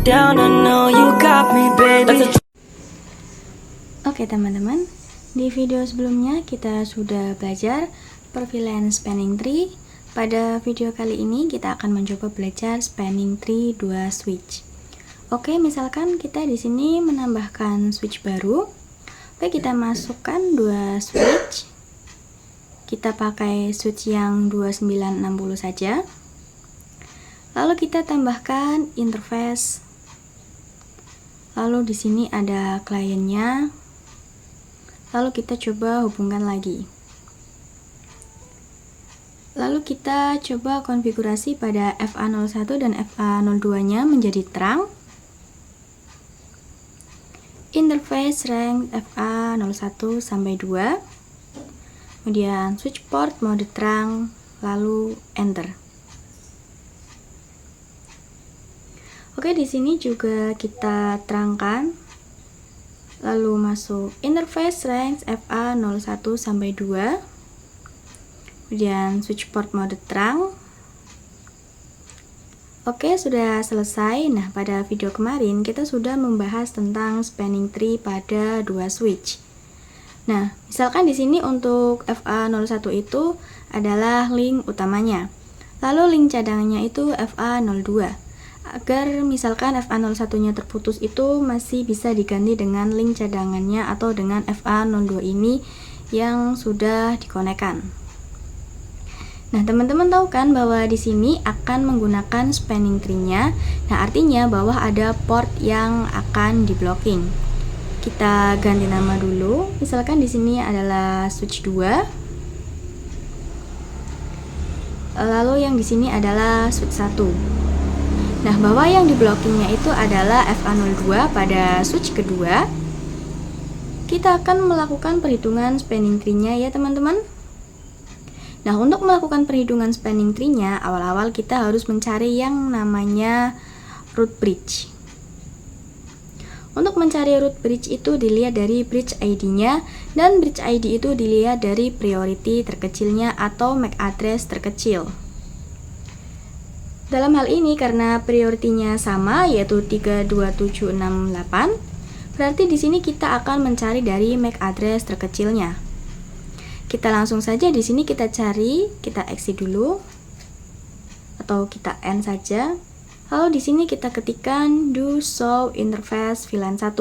down, I know you got me, baby. Oke teman-teman, di video sebelumnya kita sudah belajar perfilan spanning tree. Pada video kali ini kita akan mencoba belajar spanning tree 2 switch. Oke, misalkan kita di sini menambahkan switch baru. Oke, kita masukkan 2 switch. Kita pakai switch yang 2960 saja. Lalu kita tambahkan interface. Lalu di sini ada kliennya. Lalu kita coba hubungkan lagi. Lalu kita coba konfigurasi pada FA01 dan FA02 nya menjadi terang. Interface range FA01 sampai 2. Kemudian switch port mode terang, lalu enter. Oke, di sini juga kita terangkan. Lalu masuk interface range FA01 sampai 2. Kemudian switch port mode terang. Oke, sudah selesai. Nah, pada video kemarin kita sudah membahas tentang spanning tree pada 2 switch. Nah, misalkan di sini untuk FA01 itu adalah link utamanya. Lalu link cadangannya itu FA02. Agar misalkan FA01-nya terputus itu masih bisa diganti dengan link cadangannya atau dengan FA02 ini yang sudah dikonekkan. Nah, teman-teman tahu kan bahwa di sini akan menggunakan spanning tree-nya. Nah, artinya bahwa ada port yang akan di-blocking. Kita ganti nama dulu. Misalkan di sini adalah switch 2. Lalu yang di sini adalah switch 1. Nah, bahwa yang di-blockingnya itu adalah FA02 pada switch kedua. Kita akan melakukan perhitungan spanning tree-nya ya, teman-teman. Nah, untuk melakukan perhitungan spanning tree-nya, awal-awal kita harus mencari yang namanya root bridge. Untuk mencari root bridge itu dilihat dari bridge ID-nya, dan bridge ID itu dilihat dari priority terkecilnya atau MAC address terkecil. Dalam hal ini, karena priority-nya sama, yaitu 32768, berarti di sini kita akan mencari dari MAC address terkecilnya. Kita langsung saja di sini kita cari, kita exit dulu atau kita end saja. Lalu di sini kita ketikkan do show interface VLAN 1.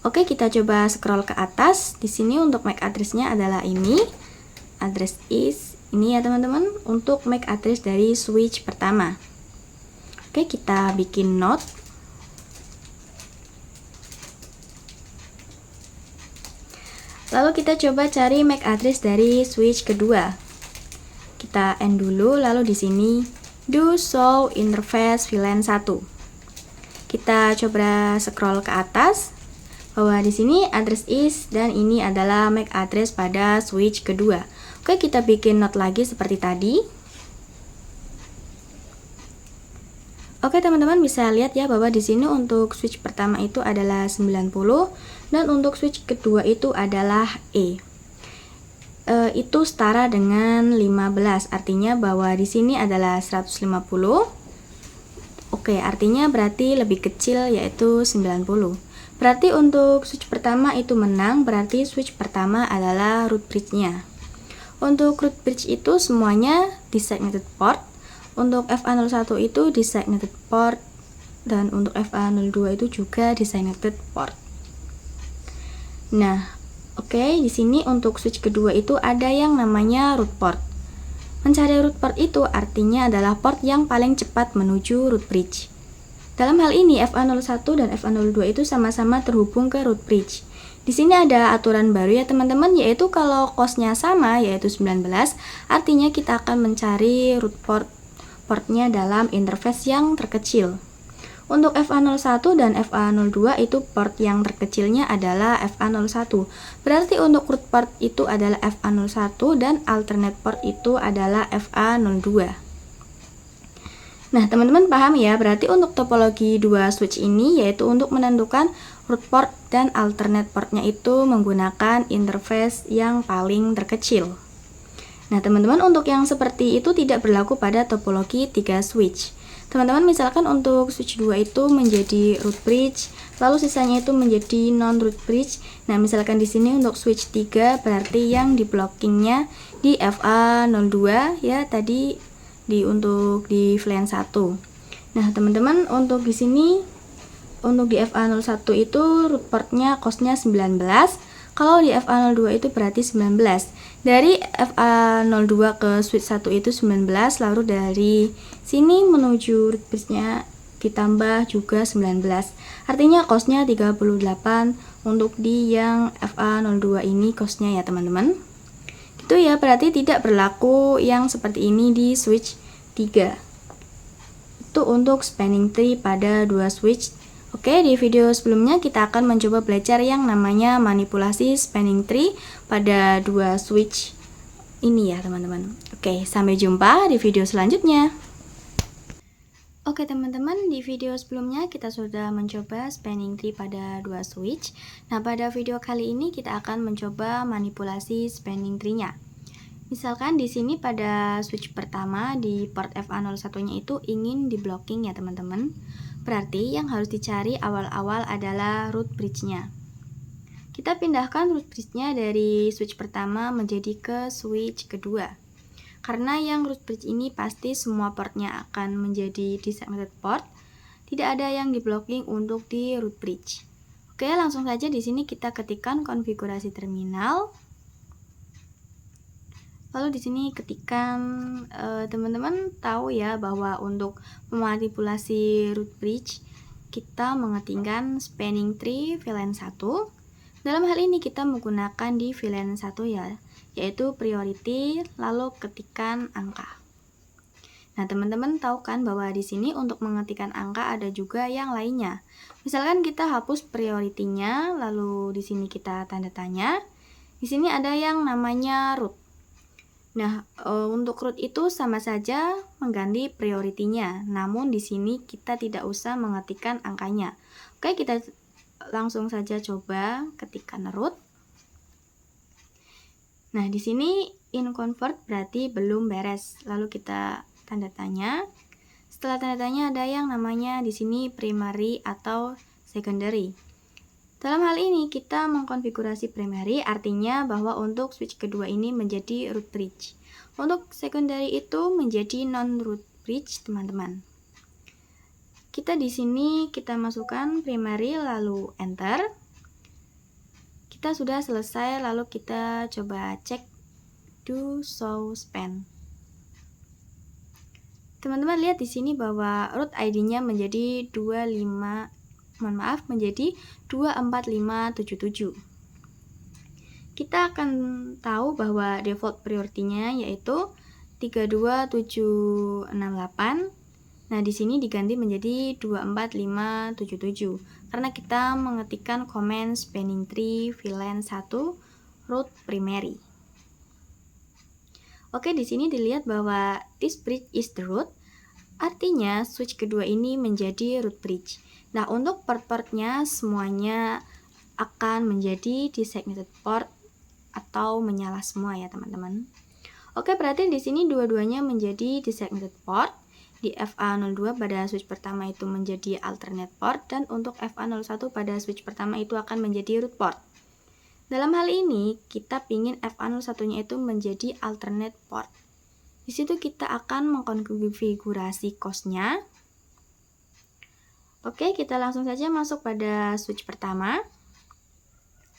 Oke, kita coba scroll ke atas. Di sini untuk MAC address-nya adalah ini. Address is ini ya, teman-teman, untuk MAC address dari switch pertama. Oke, kita bikin note. Lalu kita coba cari MAC address dari switch kedua. Kita end dulu, lalu di sini do show interface VLAN 1. Kita coba scroll ke atas bahwa di sini address is dan ini adalah MAC address pada switch kedua. Oke, kita bikin note lagi seperti tadi. Oke, teman-teman bisa lihat ya bahwa di sini untuk switch pertama itu adalah 90 dan untuk switch kedua itu adalah E. Itu setara dengan 15. Artinya bahwa di sini adalah 150. Oke, artinya berarti lebih kecil yaitu 90. Berarti untuk switch pertama itu menang, berarti switch pertama adalah root bridge-nya. Untuk root bridge itu semuanya designated port. Untuk FA01 itu designated port dan untuk FA02 itu juga designated port. Nah, oke, di sini untuk switch kedua itu ada yang namanya root port. Mencari root port itu artinya adalah port yang paling cepat menuju root bridge. Dalam hal ini FA01 dan FA02 itu sama-sama terhubung ke root bridge. Di sini ada aturan baru ya, teman-teman, yaitu kalau cost-nya sama yaitu 19, artinya kita akan mencari root portnya dalam interface yang terkecil. Untuk FA01 dan FA02 itu port yang terkecilnya adalah FA01. Berarti untuk root port itu adalah FA01 dan alternate port itu adalah FA02. Nah, teman-teman paham ya, berarti untuk topologi 2 switch ini yaitu untuk menentukan root port dan alternate portnya itu menggunakan interface yang paling terkecil. Nah, teman-teman, untuk yang seperti itu tidak berlaku pada topologi 3 switch. Teman-teman, misalkan untuk switch 2 itu menjadi root bridge, lalu sisanya itu menjadi non-root bridge. Nah, misalkan di sini untuk switch 3 berarti yang di blockingnya di FA02 ya, tadi untuk di VLAN 1. Nah, teman-teman, untuk di sini untuk di FA01 itu root portnya costnya 19. Kalau di FA02 itu berarti 19. Dari FA02 ke switch 1 itu 19, lalu dari sini menuju root bridge-nya ditambah juga 19. Artinya costnya 38 untuk di yang FA02 ini costnya ya, teman-teman. Itu ya, berarti tidak berlaku yang seperti ini di switch 3. Itu untuk spanning tree pada 2 switch. Oke, di video sebelumnya kita akan mencoba belajar yang namanya manipulasi spanning tree pada 2 switch ini ya, teman-teman. Oke, sampai jumpa di video selanjutnya. Oke, teman-teman, di video sebelumnya kita sudah mencoba spanning tree pada 2 switch. Nah, pada video kali ini kita akan mencoba manipulasi spanning tree-nya. Misalkan di sini pada switch pertama di port FA01-nya itu ingin di blocking ya, teman-teman. Berarti yang harus dicari awal-awal adalah root bridge-nya. Kita pindahkan root bridge-nya dari switch pertama menjadi ke switch kedua. Karena yang root bridge ini pasti semua portnya akan menjadi desegmented port, tidak ada yang di blocking untuk di root bridge. Oke, langsung saja di sini kita ketikkan konfigurasi terminal. Lalu di sini ketikkan, teman-teman tahu ya bahwa untuk memanipulasi root bridge kita mengetikkan spanning tree VLAN 1. Dalam hal ini kita menggunakan di VLAN 1 ya, yaitu priority lalu ketikkan angka. Nah, teman-teman tahu kan bahwa di sini untuk mengetikkan angka ada juga yang lainnya. Misalkan kita hapus priority-nya, lalu di sini kita tanda tanya. Di sini ada yang namanya root. Nah, untuk root itu sama saja mengganti priority-nya, namun di sini kita tidak usah mengetikkan angkanya. Oke, kita langsung saja coba ketikkan root. Nah, di sini inconvert berarti belum beres. Lalu kita tanda tanya. Setelah tanda tanya ada yang namanya di sini primary atau secondary. Dalam hal ini kita mengkonfigurasi primary, artinya bahwa untuk switch kedua ini menjadi root bridge. Untuk secondary itu menjadi non-root bridge, teman-teman. Kita di sini kita masukkan primary lalu enter. Kita sudah selesai, lalu kita coba cek do show span. Teman-teman lihat di sini bahwa root ID-nya menjadi 24577. Kita akan tahu bahwa default priority-nya yaitu 32768. Nah, di sini diganti menjadi 24577 karena kita mengetikkan command spanning tree VLAN 1 root primary. Oke, di sini dilihat bahwa this bridge is the root. Artinya switch kedua ini menjadi root bridge. Nah, untuk port-portnya semuanya akan menjadi desegmented port atau menyala semua ya, teman-teman. Oke, berarti di sini dua-duanya menjadi desegmented port. Di FA02 pada switch pertama itu menjadi alternate port, dan untuk FA01 pada switch pertama itu akan menjadi root port. Dalam hal ini kita ingin FA01-nya itu menjadi alternate port. Di situ kita akan mengkonfigurasi costnya. Oke, kita langsung saja masuk pada switch pertama.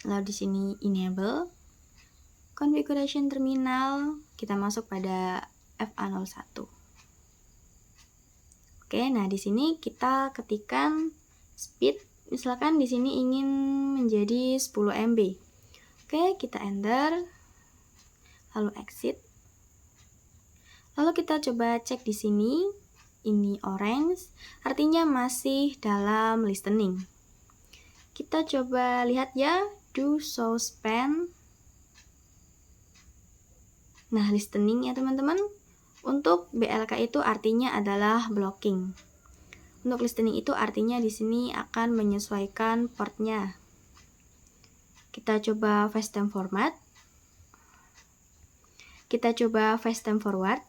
Lalu di sini enable configuration terminal, kita masuk pada FA01. Oke, nah di sini kita ketikkan speed, misalkan di sini ingin menjadi 10 MB. Oke, kita enter, lalu exit. Lalu kita coba cek di sini, ini orange, artinya masih dalam listening. Kita coba lihat ya, do show span. Nah, listening ya, teman-teman. Untuk BLK itu artinya adalah blocking. Untuk listening itu artinya di sini akan menyesuaikan portnya. Kita coba fast time format. Kita coba fast time forward.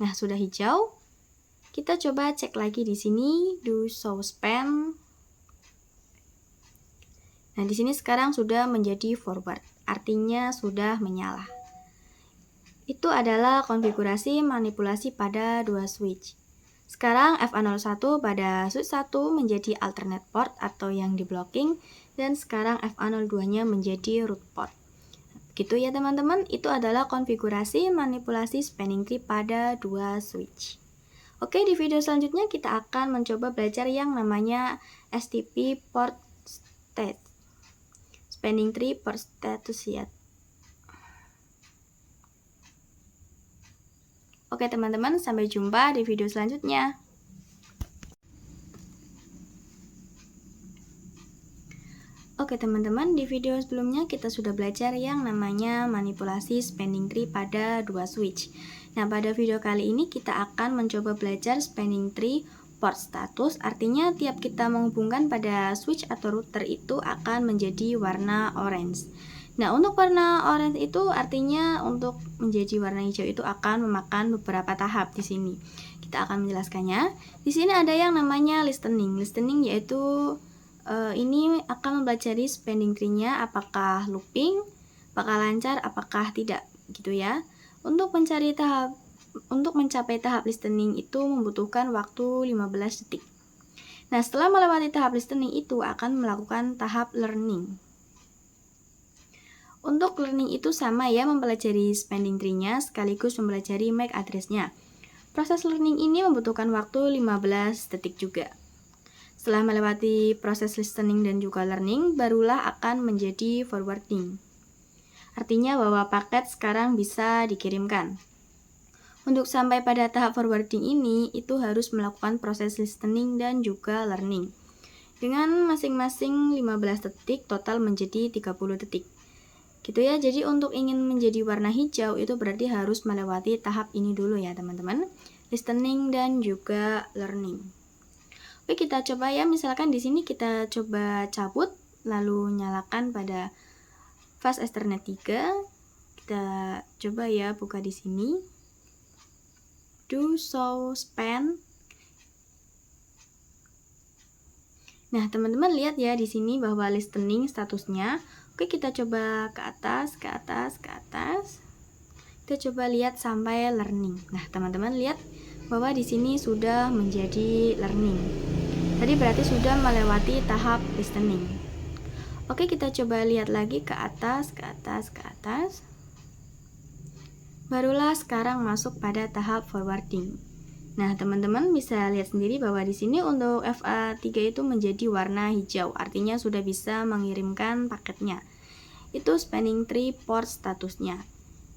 Nah, sudah hijau. Kita coba cek lagi di sini, do show span. Nah, di sini sekarang sudah menjadi forward, artinya sudah menyala. Itu adalah konfigurasi manipulasi pada dua switch. Sekarang FA01 pada switch 1 menjadi alternate port atau yang di blocking, dan sekarang FA02-nya menjadi root port. Gitu ya teman-teman, itu adalah konfigurasi manipulasi spanning tree pada dua switch. Oke, di video selanjutnya kita akan mencoba belajar yang namanya STP port state. Spanning tree port status ya. Oke teman-teman, sampai jumpa di video selanjutnya. Oke teman-teman, di video sebelumnya kita sudah belajar yang namanya manipulasi spanning tree pada dua switch. Nah, pada video kali ini kita akan mencoba belajar spanning tree port status, artinya tiap kita menghubungkan pada switch atau router itu akan menjadi warna orange. Nah, untuk warna orange itu artinya untuk menjadi warna hijau itu akan memakan beberapa tahap di sini. Kita akan menjelaskannya. Di sini ada yang namanya listening. Listening yaitu ini akan mempelajari spanning tree-nya apakah looping, apakah lancar, apakah tidak, gitu ya. Untuk mencapai tahap listening itu membutuhkan waktu 15 detik. Nah, setelah melewati tahap listening itu akan melakukan tahap learning. Untuk learning itu sama ya, mempelajari spanning tree-nya sekaligus mempelajari MAC address-nya. Proses learning ini membutuhkan waktu 15 detik juga. Setelah melewati proses listening dan juga learning, barulah akan menjadi forwarding. Artinya bahwa paket sekarang bisa dikirimkan. Untuk sampai pada tahap forwarding ini, itu harus melakukan proses listening dan juga learning. Dengan masing-masing 15 detik, total menjadi 30 detik. Gitu ya, jadi untuk ingin menjadi warna hijau itu berarti harus melewati tahap ini dulu ya teman-teman. Listening dan juga learning. Oke, kita coba ya, misalkan di sini kita coba cabut, lalu nyalakan pada fast Ethernet 3. Kita coba ya buka di sini. Do show span. Nah, teman-teman lihat ya di sini bahwa listening statusnya. Oke, kita coba ke atas, ke atas, ke atas. Kita coba lihat sampai learning. Nah, teman-teman lihat bahwa di sini sudah menjadi learning. Tadi berarti sudah melewati tahap listening. Oke, kita coba lihat lagi ke atas, ke atas, ke atas. Barulah sekarang masuk pada tahap forwarding. Nah, teman-teman bisa lihat sendiri bahwa di sini untuk FA3 itu menjadi warna hijau, artinya sudah bisa mengirimkan paketnya. Itu spanning tree port statusnya.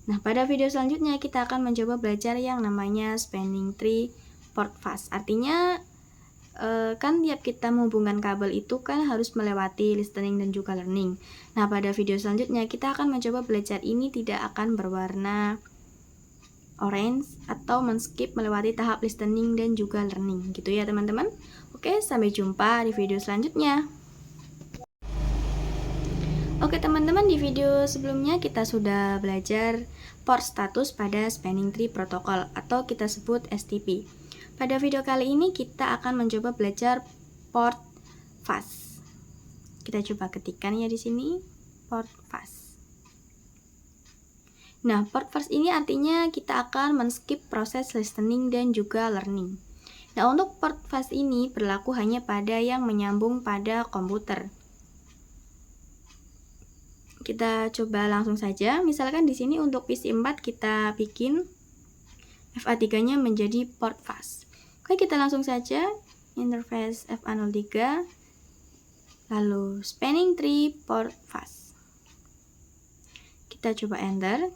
Nah, pada video selanjutnya kita akan mencoba belajar yang namanya spanning tree port fast. Artinya kan tiap kita menghubungkan kabel itu kan harus melewati listening dan juga learning. Nah, pada video selanjutnya kita akan mencoba belajar ini tidak akan berwarna orange atau men-skip melewati tahap listening dan juga learning. Gitu ya teman-teman. Oke, sampai jumpa di video selanjutnya. Oke teman-teman, di video sebelumnya kita sudah belajar port status pada spanning tree protocol atau kita sebut STP. Pada video kali ini kita akan mencoba belajar port fast. Kita coba ketikkan ya di sini port fast. Nah, port fast ini artinya kita akan men-skip proses listening dan juga learning. Nah, untuk port fast ini berlaku hanya pada yang menyambung pada komputer. Kita coba langsung saja. Misalkan di sini untuk PC 4 kita bikin FA3-nya menjadi port fast. Oke, kita langsung saja interface FA03 lalu spanning tree port fast. Kita coba enter.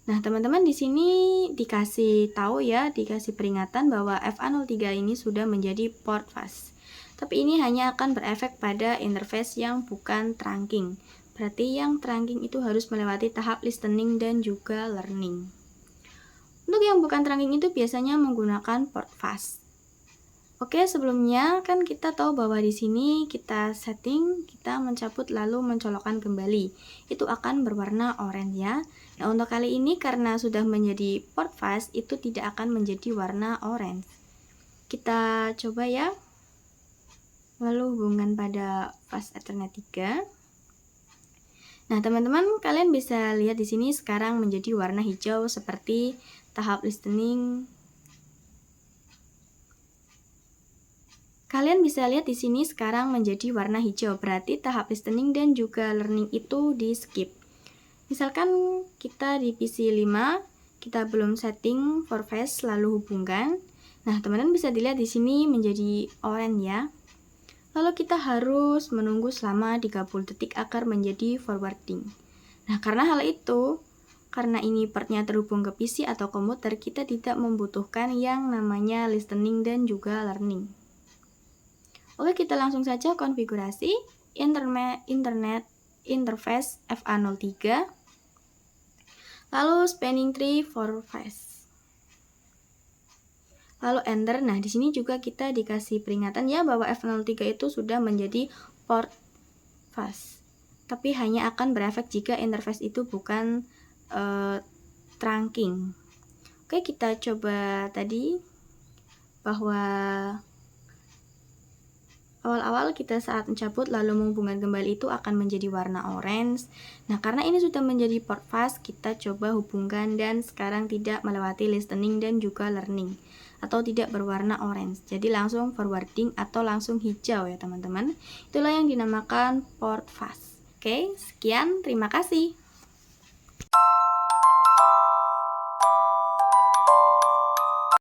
Nah, teman-teman di sini dikasih tahu ya, dikasih peringatan bahwa FA03 ini sudah menjadi port fast. Tapi ini hanya akan berefek pada interface yang bukan trunking. Berarti yang trunking itu harus melewati tahap listening dan juga learning. Untuk yang bukan trunking itu biasanya menggunakan port fast. Oke, sebelumnya kan kita tahu bahwa di sini kita setting, kita mencabut lalu mencolokkan kembali. Itu akan berwarna oranye ya. Nah, untuk kali ini karena sudah menjadi port fast, itu tidak akan menjadi warna orange. Kita coba ya. Lalu hubungan pada fast Ethernet 3. Nah, teman-teman, kalian bisa lihat di sini sekarang menjadi warna hijau seperti tahap listening. Kalian bisa lihat di sini sekarang menjadi warna hijau, berarti tahap listening dan juga learning itu di skip. Misalkan kita di PC 5, kita belum setting for fast lalu hubungkan. Nah, teman-teman bisa dilihat di sini menjadi orange ya. Lalu kita harus menunggu selama 30 detik agar menjadi forwarding. Nah, karena hal itu, karena ini portnya terhubung ke PC atau komputer, kita tidak membutuhkan yang namanya listening dan juga learning. Oke, kita langsung saja konfigurasi internet interface FA03, lalu spanning tree for fast, lalu enter. Nah, di sini juga kita dikasih peringatan ya bahwa F03 itu sudah menjadi port fast, tapi hanya akan berefek jika interface itu bukan trunking. Oke, kita coba tadi bahwa awal-awal kita saat mencabut lalu menghubungkan kembali itu akan menjadi warna orange. Nah, karena ini sudah menjadi port fast, kita coba hubungkan dan sekarang tidak melewati listening dan juga learning atau tidak berwarna orange. Jadi langsung forwarding atau langsung hijau ya teman-teman. Itulah yang dinamakan port fast. Oke, sekian, terima kasih.